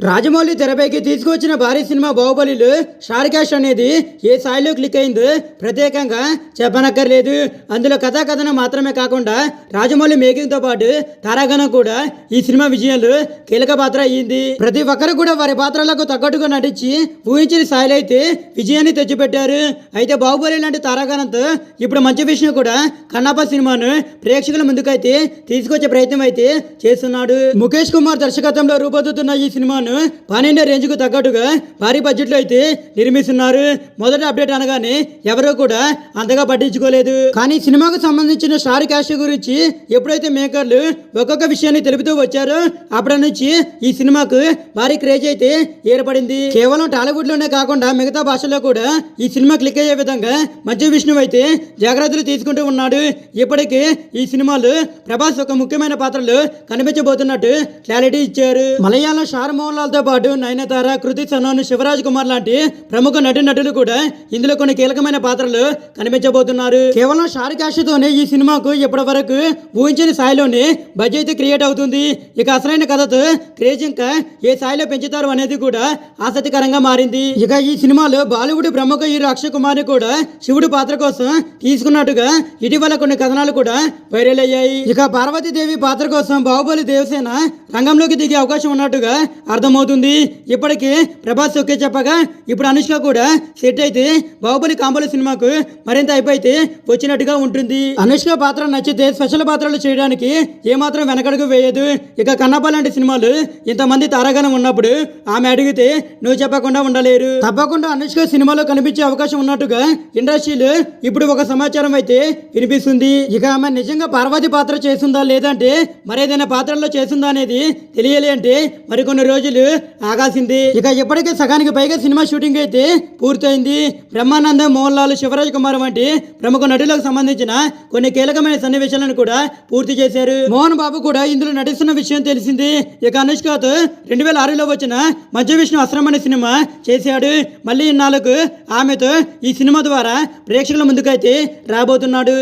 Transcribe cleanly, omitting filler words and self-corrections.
రాజమౌళి తెరపైకి తీసుకువచ్చిన భారీ సినిమా బాహుబలిలో స్టార్ క్యాస్ట్ అనేది ఏ స్థాయిలో క్లిక్ అయిందో ప్రత్యేకంగా చెప్పనక్కర్లేదు. అందులో కథాకథనం మాత్రమే కాకుండా రాజమౌళి మేకింగ్తో పాటు తారాగణం కూడా ఈ సినిమా విజయంలో కీలక పాత్ర అయ్యింది. ప్రతి ఒక్కరు కూడా వారి పాత్రలకు తగ్గట్టుగా నటించి ఊహించిన స్థాయిలో అయితే విజయాన్ని తెచ్చిపెట్టారు. అయితే బాహుబలి లాంటి తారాగణంతో ఇప్పుడు మంచి విషయం కూడా కన్నప్ప సినిమాను ప్రేక్షకుల ముందుకైతే తీసుకొచ్చే ప్రయత్నం అయితే చేస్తున్నాడు. ముఖేష్ కుమార్ దర్శకత్వంలో రూపొందుతున్న ఈ సినిమాను పన్నెండే రేంజ్ కు తగ్గట్టుగా భారీ బడ్జెట్ లో అయితే నిర్మిస్తున్నారు. మొదటి అప్డేట్ అనగానే ఎవరో కూడా అంతగా పట్టించుకోలేదు. కానీ సినిమాకు సంబంధించిన స్టార్ క్యాస్ట్ గురించి ఎప్పుడైతే మేకర్లు ఒక్కొక్క విషయాన్ని తెలుపుతూ వచ్చారో అప్పటి నుంచి ఈ సినిమాకు భారీ క్రేజ్ అయితే ఏర్పడింది. కేవలం టాలీవుడ్ లోనే కాకుండా మిగతా భాషల్లో కూడా ఈ సినిమా క్లిక్ అయ్యే విధంగా మంచు విష్ణు అయితే జాగ్రత్తలు తీసుకుంటూ ఉన్నాడు. ఇప్పటికే ఈ సినిమాలో ప్రభాస్ ఒక ముఖ్యమైన పాత్రలో కనిపించబోతున్నట్టు క్లారిటీ ఇచ్చారు. మలయాళం స్టార్ మోహన్ తో పాటు నయనతార, కృతి సనోన్, శివరాజ్ కుమార్ లాంటి ప్రముఖ నటులు కూడా ఇందులో కొన్ని కీలకమైన పాత్రలు కనిపించబోతున్నారు. కేవలం స్టార్ క్యాస్ట్ తోనే ఈ సినిమాకు ఇప్పటి వరకు ఊహించని స్థాయిలోనే బడ్జెట్ క్రియేట్ అవుతుంది. ఇక అసలైన కథతో క్రేజ్ ఇంకా ఏ స్థాయిలో పెంచుతారు అనేది కూడా ఆసక్తికరంగా మారింది. ఇక ఈ సినిమాలో బాలీవుడ్ ప్రముఖ హీరో అక్షయ్ కుమార్ కూడా శివుడు పాత్ర కోసం తీసుకున్నట్టుగా ఇటీవల కొన్ని కథనాలు కూడా వైరల్ అయ్యాయి. ఇక పార్వతీదేవి పాత్ర కోసం బాహుబలి దేవసేన రంగంలోకి దిగే అవకాశం ఉన్నట్టుగా అర్థమవుతుంది. ఇప్పటికే ప్రభాస్ ఒకే చెప్పగా ఇప్పుడు అనుష్క కూడా సెట్ అయితే బాహుబలి కాంబోల సినిమాకు మరింత అయిపోయితే వచ్చినట్టుగా ఉంటుంది. అనుష్క పాత్ర నచ్చితే స్పెషల్ పాత్రలు చేయడానికి ఏమాత్రం వెనకడుగు వేయదు. ఇక కన్నప్ప లాంటి సినిమాలు ఇంతమంది తారాగణం ఉన్నప్పుడు ఆమె అడిగితే నువ్వు చెప్పకుండా ఉండలేరు. తప్పకుండా అనుష్క సినిమాలో కనిపించే అవకాశం ఉన్నట్టుగా ఇండస్ట్రీలో ఇప్పుడు ఒక సమాచారం అయితే వినిపిస్తుంది. ఇక ఆమె నిజంగా పార్వతి పాత్ర చేస్తుందా లేదంటే మరేదైనా పాత్రలో చేస్తుందా అనేది తెలియాలి అంటే మరికొన్ని రోజులు ఆగాల్సింది. ఇక ఇప్పటికే సగానికి పైగా సినిమా షూటింగ్ అయితే పూర్తయింది. బ్రహ్మానందం, మోహన్ లాల్, శివరాజ్ కుమార్ వంటి ప్రముఖ నటులకు సంబంధించిన కొన్ని కీలకమైన సన్నివేశాలను కూడా పూర్తి చేశారు. మోహన్ బాబు కూడా ఇందులో నటిస్తున్న విషయం తెలిసింది. ఇక అనుష్కతో 2006లో వచ్చిన మంచు విష్ణు అస్త్రం అనే సినిమా చేశాడు. మళ్ళీ ఇన్నాళ్ళకు ఆమెతో ఈ సినిమా ద్వారా ప్రేక్షకుల ముందుకైతే రాబోతున్నాడు.